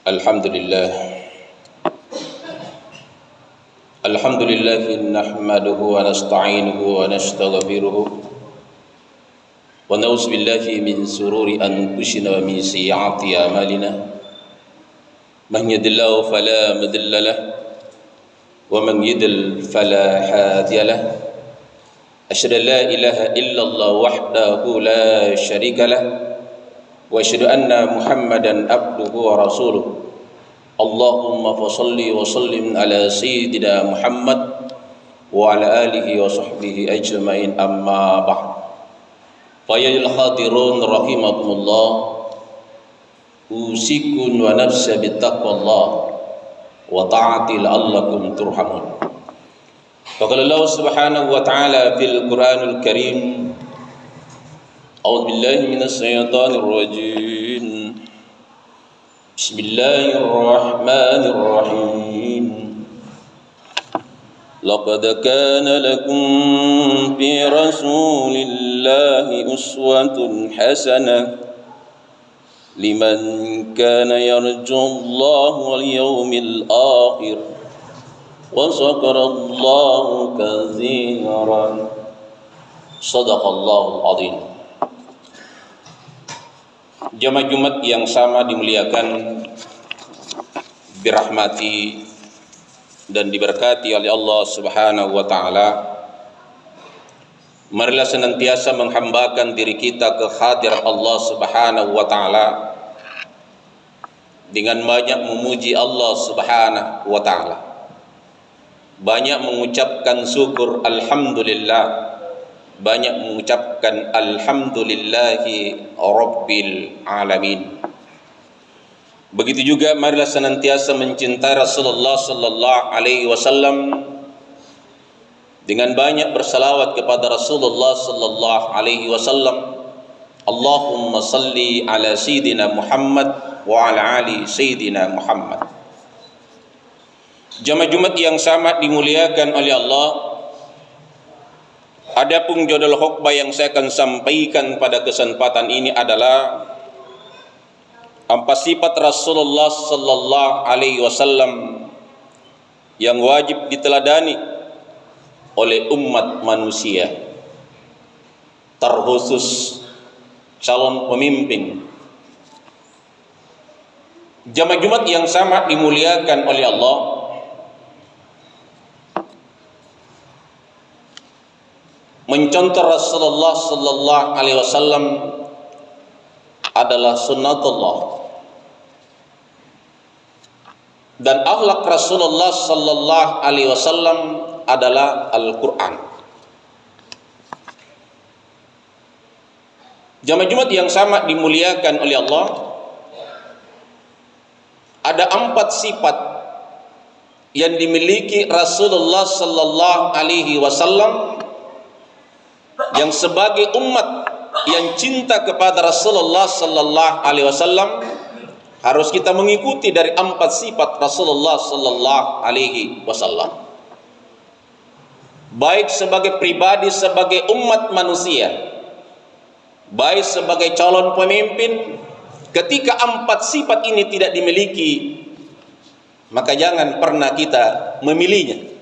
Alhamdulillah. Alhamdulillah nahmaduhu wa nasta'inuhu wa nastaghfiruhu wa na'udzu billahi min sururi anfusina wa min sayyiati a'malina. Man yahdihillahu fala mudilla lahu wa man yudlil fala hadiya lahu. Asyhadu an la ilaha illallah wahdahu la syarika lahu wa asyhadu anna Muhammadan abduhu wa rasuluh. Allahumma fasalli wa sallim ala sayyidina Muhammad wa ala alihi wa sahbihi ajma'in, amma ba'd. Fa ya al-hadirun rahimakumullah, usikum wa nafsa bittaqwallah wa ta'ati la'allakum turhamun. Faqala Allah subhanahu wa ta'ala fil Qur'anil Karim, a'udzu billahi minasy syaithanir rajim. Bismillahirrahmanirrahim. Laqad kana lakum fi rasulillahi uswatun hasanah liman kana yarjullaha wal yawmil akhir wa dzakarallaha katsiran. Shadaqallahul adzim. Jamaah Jumat yang sama dimuliakan, dirahmati dan diberkati oleh Allah Subhanahu wa taala. Marilah senantiasa menghambakan diri kita ke hadirat Allah Subhanahu wa taala dengan banyak memuji Allah Subhanahu wa taala, banyak mengucapkan syukur alhamdulillah, banyak mengucapkan alhamdulillahi rabbil alamin. Begitu juga marilah senantiasa mencintai Rasulullah sallallahu alaihi wasallam dengan banyak bersalawat kepada Rasulullah sallallahu alaihi wasallam. Allahumma salli ala sayyidina Muhammad wa ala ali sayyidina Muhammad. Jamaah Jumat yang sama dimuliakan oleh Allah. Adapun judul khutbah yang saya akan sampaikan pada kesempatan ini adalah empat sifat Rasulullah sallallahu alaihi wasallam yang wajib diteladani oleh umat manusia, terkhusus calon pemimpin. Jamaah Jumat yang sama dimuliakan oleh Allah. Mencontoh Rasulullah sallallahu alaihi wasallam adalah sunnatullah, dan akhlak Rasulullah sallallahu alaihi wasallam adalah Al-Qur'an. Jamaah Jumat yang sama dimuliakan oleh Allah, ada empat sifat yang dimiliki Rasulullah sallallahu alaihi wasallam yang sebagai umat yang cinta kepada Rasulullah sallallahu alaihi wasallam harus kita mengikuti dari empat sifat Rasulullah sallallahu alaihi wasallam. Baik sebagai pribadi, sebagai umat manusia, baik sebagai calon pemimpin, ketika empat sifat ini tidak dimiliki, maka jangan pernah kita memilihnya.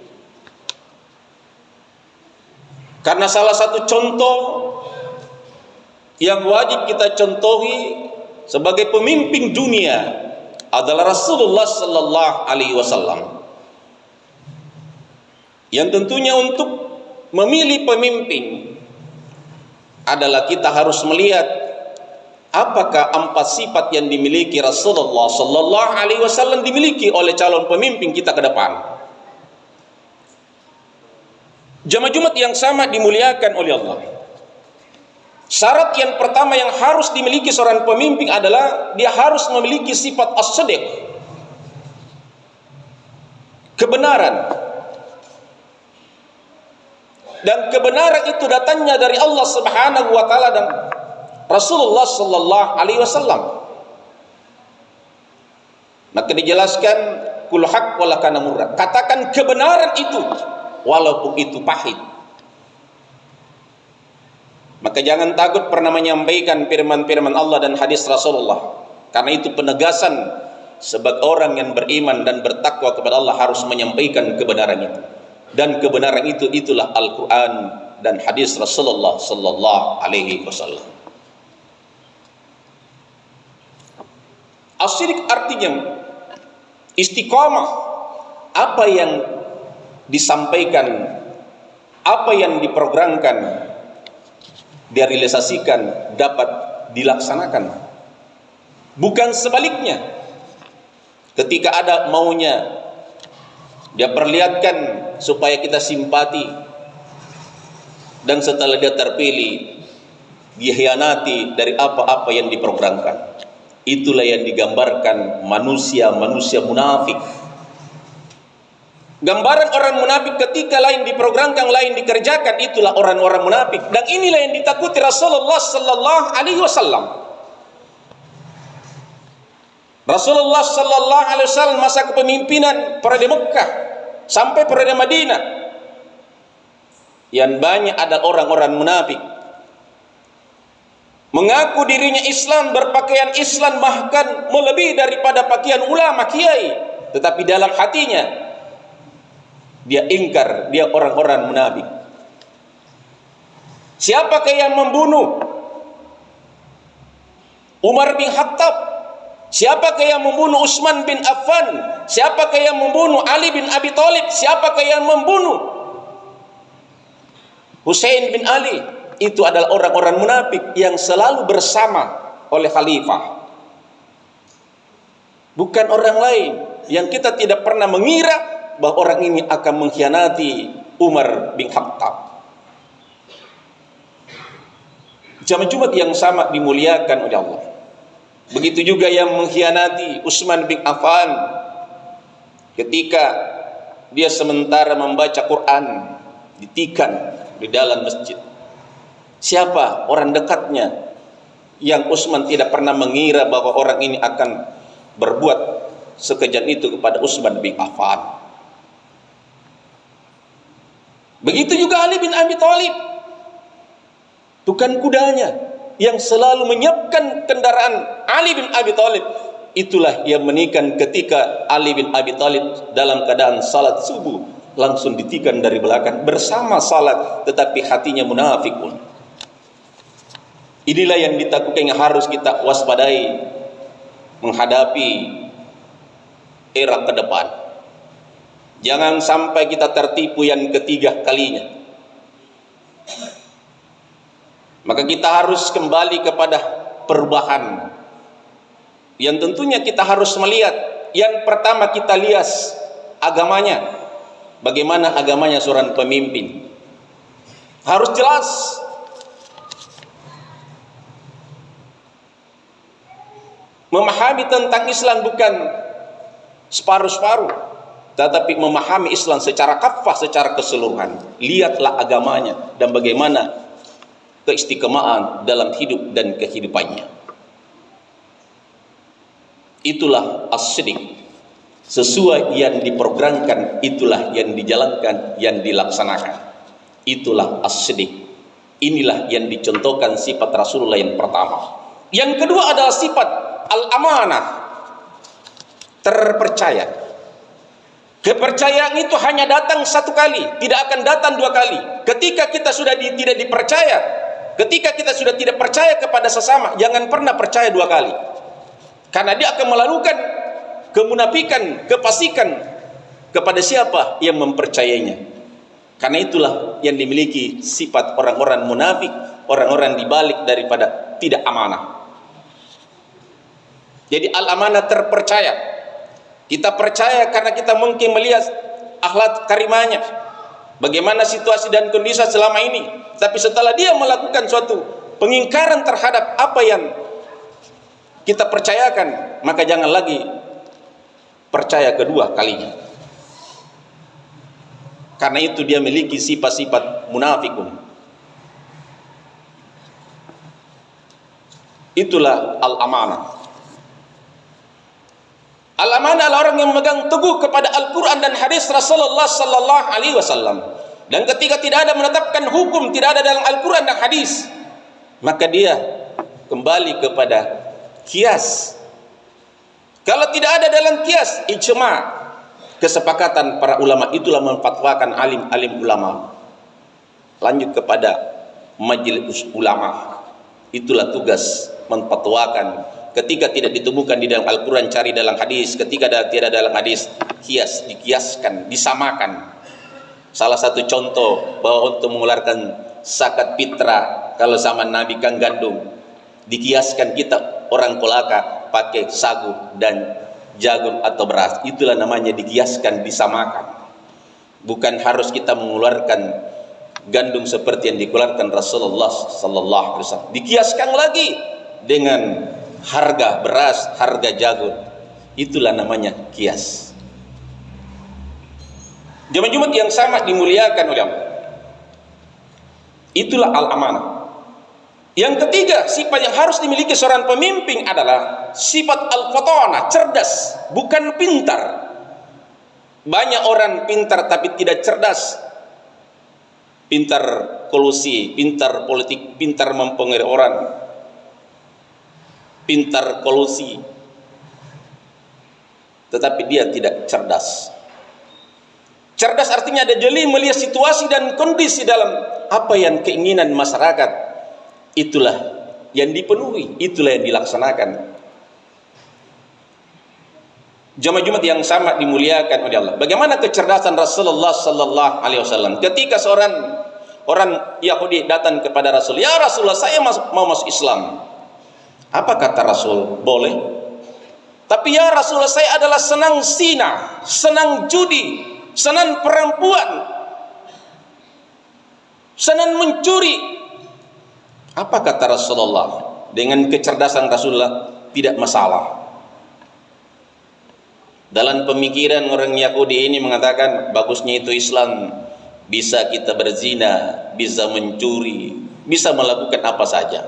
Karena salah satu contoh yang wajib kita contohi sebagai pemimpin dunia adalah Rasulullah sallallahu alaihi wasallam. Yang tentunya untuk memilih pemimpin adalah kita harus melihat apakah empat sifat yang dimiliki Rasulullah sallallahu alaihi wasallam dimiliki oleh calon pemimpin kita ke depan. Jamaah Jumat yang sama dimuliakan oleh Allah. Syarat yang pertama yang harus dimiliki seorang pemimpin adalah dia harus memiliki sifat as-shadiq, kebenaran. Dan kebenaran itu datangnya dari Allah Subhanahu wa taala dan Rasulullah sallallahu alaihi wasallam. Maka dijelaskan kul haq wala kana murra. Katakan kebenaran itu walaupun itu pahit. Maka jangan takut pernah menyampaikan firman-firman Allah dan hadis Rasulullah, karena itu penegasan sebagai orang yang beriman dan bertakwa kepada Allah harus menyampaikan kebenaran itu. Dan kebenaran itu itulah Al-Quran dan hadis Rasulullah sallallahu alaihi wasallam. As-sidq artinya istiqamah, apa yang disampaikan, apa yang diprogramkan, direalisasikan dapat dilaksanakan, bukan sebaliknya. Ketika ada maunya dia perlihatkan supaya kita simpati, dan setelah dia terpilih dia hianati dari apa-apa yang diprogramkan. Itulah yang digambarkan manusia munafik. Gambaran orang munafik ketika lain diprogramkan, lain dikerjakan, itulah orang-orang munafik. Dan inilah yang ditakuti Rasulullah sallallahu alaihi wasallam. Rasulullah sallallahu alaihi wasallam masa kepemimpinan periode Mekah sampai periode Madinah, yang banyak ada orang-orang munafik mengaku dirinya Islam, berpakaian Islam, bahkan melebihi daripada pakaian ulama kiai, tetapi dalam hatinya dia ingkar, dia orang-orang munafik. Siapakah yang membunuh Umar bin Khattab? Siapakah yang membunuh Utsman bin Affan? Siapakah yang membunuh Ali bin Abi Thalib? Siapakah yang membunuh Husain bin Ali? Itu adalah orang-orang munafik yang selalu bersama oleh khalifah, bukan orang lain. Yang kita tidak pernah mengira bahwa orang ini akan mengkhianati Umar bin Khattab. Jamaah Jumat yang sama dimuliakan oleh Allah. Begitu juga yang mengkhianati Utsman bin Affan ketika dia sementara membaca Quran ditikam di dalam masjid. Siapa orang dekatnya yang Utsman tidak pernah mengira bahwa orang ini akan berbuat sekejam itu kepada Utsman bin Affan. Begitu juga Ali bin Abi Thalib, tukang kudanya yang selalu menyiapkan kendaraan Ali bin Abi Thalib, itulah yang menikah ketika Ali bin Abi Thalib dalam keadaan salat subuh langsung ditikam dari belakang bersama salat, tetapi hatinya munafik pun. Inilah yang ditakutkan, yang harus kita waspadai menghadapi era ke depan. Jangan sampai kita tertipu yang ketiga kalinya. Maka kita harus kembali kepada perubahan. Yang tentunya kita harus melihat, yang pertama kita lihat agamanya. Bagaimana agamanya seorang pemimpin? Harus jelas. Memahami tentang Islam bukan separuh-separuh, tetapi memahami Islam secara kafah, secara keseluruhan. Lihatlah agamanya dan bagaimana keistiqomahan dalam hidup dan kehidupannya. Itulah as-sidq. Sesuai yang diprogramkan, itulah yang dijalankan, yang dilaksanakan. Itulah as-sidq. Inilah yang dicontohkan sifat Rasulullah yang pertama. Yang kedua adalah sifat al-amanah, terpercaya. Kepercayaan itu hanya datang satu kali, tidak akan datang dua kali. Ketika kita sudah tidak dipercaya, ketika kita sudah tidak percaya kepada sesama, jangan pernah percaya dua kali, karena dia akan melakukan kemunafikan, kefasikan kepada siapa yang mempercayainya. Karena itulah yang dimiliki sifat orang-orang munafik, orang-orang dibalik daripada tidak amanah. Jadi al-amanah terpercaya. Kita percaya karena kita mungkin melihat akhlak karimahnya, bagaimana situasi dan kondisi selama ini. Tapi setelah dia melakukan suatu pengingkaran terhadap apa yang kita percayakan, maka jangan lagi percaya kedua kalinya. Karena itu dia memiliki sifat-sifat munafikun. Itulah al-amanah. Al-amanah adalah orang yang memegang teguh kepada Al-Quran dan hadis Rasulullah sallallahu alaihi wasallam. Dan ketika tidak ada menetapkan hukum, tidak ada dalam Al-Quran dan hadis, maka dia kembali kepada kias, Kalau tidak ada dalam kias, ijma, kesepakatan para ulama, itulah memfatwakan alim-alim ulama. Lanjut kepada majelis ulama, itulah tugas memfatwakan. Ketika tidak ditemukan di dalam Al-Quran, cari dalam hadis. Ketika tidak dalam hadis, kias, dikiaskan, disamakan. Salah satu contoh bahwa untuk mengeluarkan zakat fitrah, kalau zaman Nabi kan gandum, dikiaskan kita orang Kolaka pakai sagu dan jagung atau beras. Itulah namanya dikiaskan, disamakan. Bukan harus kita mengeluarkan gandum seperti yang dikeluarkan Rasulullah sallallahu alaihi wasallam. Dikiaskan lagi dengan harga beras, harga jagung. Itulah namanya kias. Jamaah Jumat yang sama dimuliakan oleh Allah. Itulah al-amanah. Yang ketiga, sifat yang harus dimiliki seorang pemimpin adalah sifat al-fatanah, cerdas, bukan pintar. Banyak orang pintar tapi tidak cerdas. Pintar kolusi, pintar politik, pintar mempengaruhi orang, pintar kolusi, tetapi dia tidak cerdas. Cerdas artinya ada jeli melihat situasi dan kondisi dalam apa yang keinginan masyarakat. Itulah yang dipenuhi, itulah yang dilaksanakan. Jamaah Jumat yang sama dimuliakan oleh Allah. Bagaimana kecerdasan Rasulullah sallallahu alaihi wasallam ketika seorang orang Yahudi datang kepada Rasul, "Ya Rasulullah, saya mau masuk Islam." Apa kata Rasul? Boleh. Tapi ya Rasulullah, saya adalah senang zina, senang judi, senang perempuan, senang mencuri. Apa kata Rasulullah? Dengan kecerdasan Rasulullah, tidak masalah. Dalam pemikiran orang Yahudi ini mengatakan, bagusnya itu Islam, bisa kita berzina, bisa mencuri, bisa melakukan apa saja.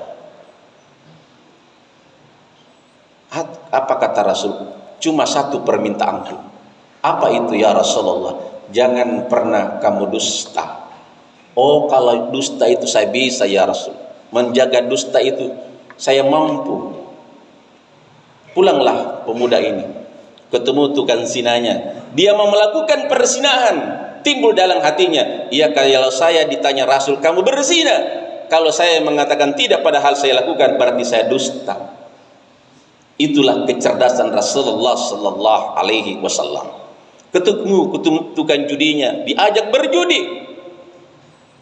Apa kata Rasul? Cuma satu permintaanku. Apa itu ya Rasulullah? Jangan pernah kamu dusta. Oh, kalau dusta itu saya bisa ya Rasul. Menjaga dusta itu saya mampu. Pulanglah pemuda ini, ketemu tukang zinanya, dia mau melakukan perzinahan. Timbul dalam hatinya, ya kalau saya ditanya Rasul, kamu berzina, kalau saya mengatakan tidak padahal saya lakukan, berarti saya dusta. Itulah kecerdasan Rasulullah sallallahu alaihi wasallam. Ketemu tukang judinya, diajak berjudi.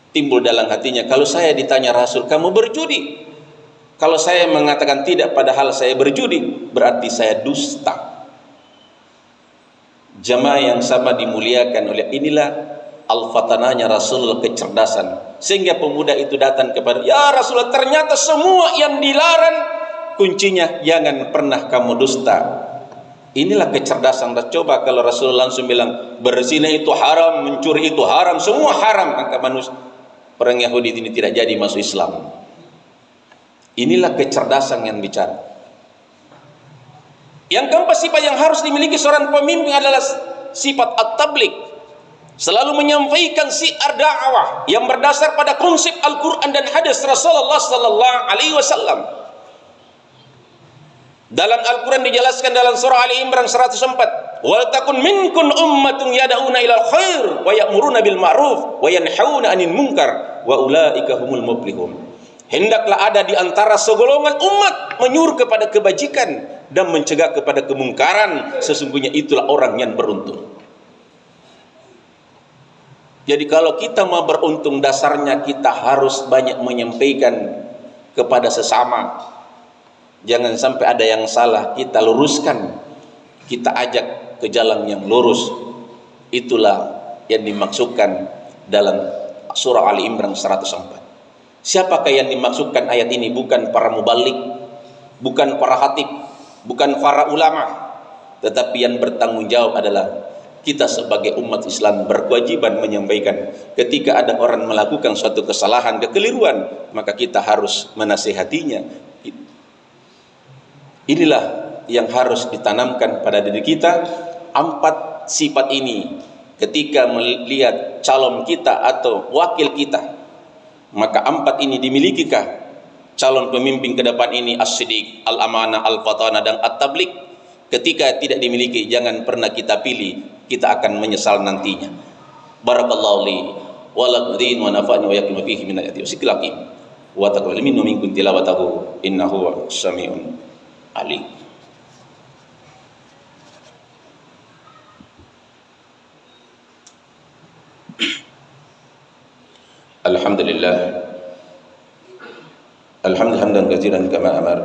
Timbul dalam hatinya, kalau saya ditanya Rasul, kamu berjudi, kalau saya mengatakan tidak padahal saya berjudi, berarti saya dusta. Jamaah yang sama dimuliakan oleh, inilah al-fatananya Rasulullah, kecerdasan. Sehingga pemuda itu datang kepada, ya Rasulullah, ternyata semua yang dilarang, kuncinya jangan pernah kamu dusta. Inilah kecerdasan. Coba kalau Rasulullah langsung bilang berzina itu haram, mencuri itu haram, semua haram, maka manusia, orang Yahudi ini tidak jadi masuk Islam. Inilah kecerdasan yang bicara. Yang keempat, sifat yang harus dimiliki seorang pemimpin adalah sifat at-tabligh, selalu menyampaikan syiar dakwah yang berdasar pada konsep Al-Quran dan hadis Rasulullah sallallahu alaihi wasallam. Dalam Al-Quran dijelaskan dalam surah Ali Imran 104, "Wal takun minkum ummatun yad'una ilal khair wa ya'muruna bil ma'ruf wa yanhauna 'anil munkar wa ulaika humul muflihun." Hendaklah ada di antara segolongan umat menyuruh kepada kebajikan dan mencegah kepada kemungkaran, sesungguhnya itulah orang yang beruntung. Jadi kalau kita mau beruntung, dasarnya kita harus banyak menyampaikan kepada sesama. Jangan sampai ada yang salah, kita luruskan, kita ajak ke jalan yang lurus. Itulah yang dimaksudkan dalam surah Ali Imran 104. Siapakah yang dimaksudkan ayat ini? Bukan para mubalik, bukan para khatib, bukan para ulama, tetapi yang bertanggung jawab adalah kita sebagai umat Islam, berkewajiban menyampaikan. Ketika ada orang melakukan suatu kesalahan, kekeliruan, maka kita harus menasihatinya. Inilah yang harus ditanamkan pada diri kita. 4 sifat ini ketika melihat calon kita atau wakil kita, maka 4 ini dimilikikah calon pemimpin ke depan ini? As-siddiq, al-amanah, al-fatanah, dan at-tabligh. Ketika tidak dimiliki, jangan pernah kita pilih, kita akan menyesal nantinya. Barakallahu li wa lakum wa nafa'ani wa yakum fihi min ayati wa sikril hakim wa taqabbal minna minkum tilawatahu innahu samiun alim. Alhamdulillah, hamdan katsiran kama amar.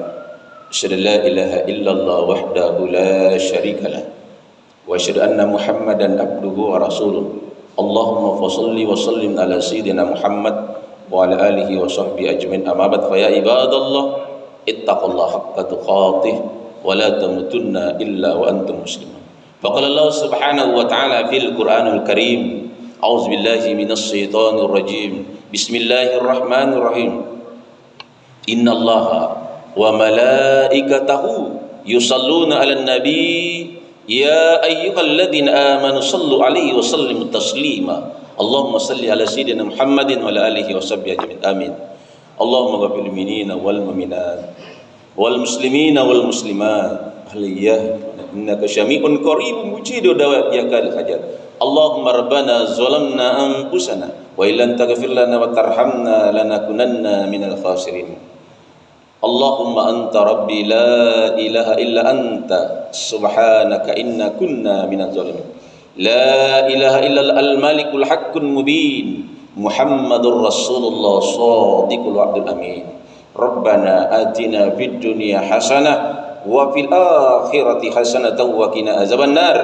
Asyhadu an la ilaha illallah wahdahu la syarika lah wa asyhadu anna Muhammadan abduhu wa rasuluh. Allahumma fashalli wa sallim ala sayyidina Muhammad wa ala alihi wa sahbihi ajmain. Amma ba'd, fa ya ibadallah ittaqullaha haqqa tuqatih wa la tamutunna illa wa antum muslimun. Faqala Allah subhanahu wa ta'ala fil Qur'anil Karim, a'udzu billahi minasy syaithanir rajim. Bismillahirrahmanirrahim. Innallaha wa malaikatahu yusalluna 'alan nabi ya ayyuhalladzina amanu sallu 'alaihi wa sallimu taslima. Allahumma salli 'ala sayyidina Muhammadin wa 'ala alihi wa sahbihi ajmain. Amin. Allahumma ghfir lil mu'minina wal mu'minat wal muslimina wal muslimat ahliyah innaka syami'un qaribun mujibu da'wat ya kal hajat. Allahumma rabbana zalamna anfusana wa illam taghfir lana wa tarhamna lanakunanna minal khasirin. Allahumma anta rabbi la ilaha illa anta subhanaka inna kunna minaz zalimin. La ilaha illa al-malikul haqqul mubin Muhammadur Rasulullah shadiqul wa'dul amin. Rabbana atina fid dunya hasanah wa fil akhirati hasanatan wa qina azabannar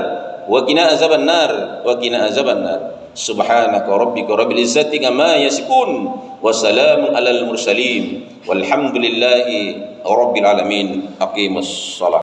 wa qina azabannar wa qina azabannar. Subhanaka rabbika rabbil izzati amma yasifun wa salamun alal mursalin walhamdulillahi rabbil alamin. Aqimus shalah.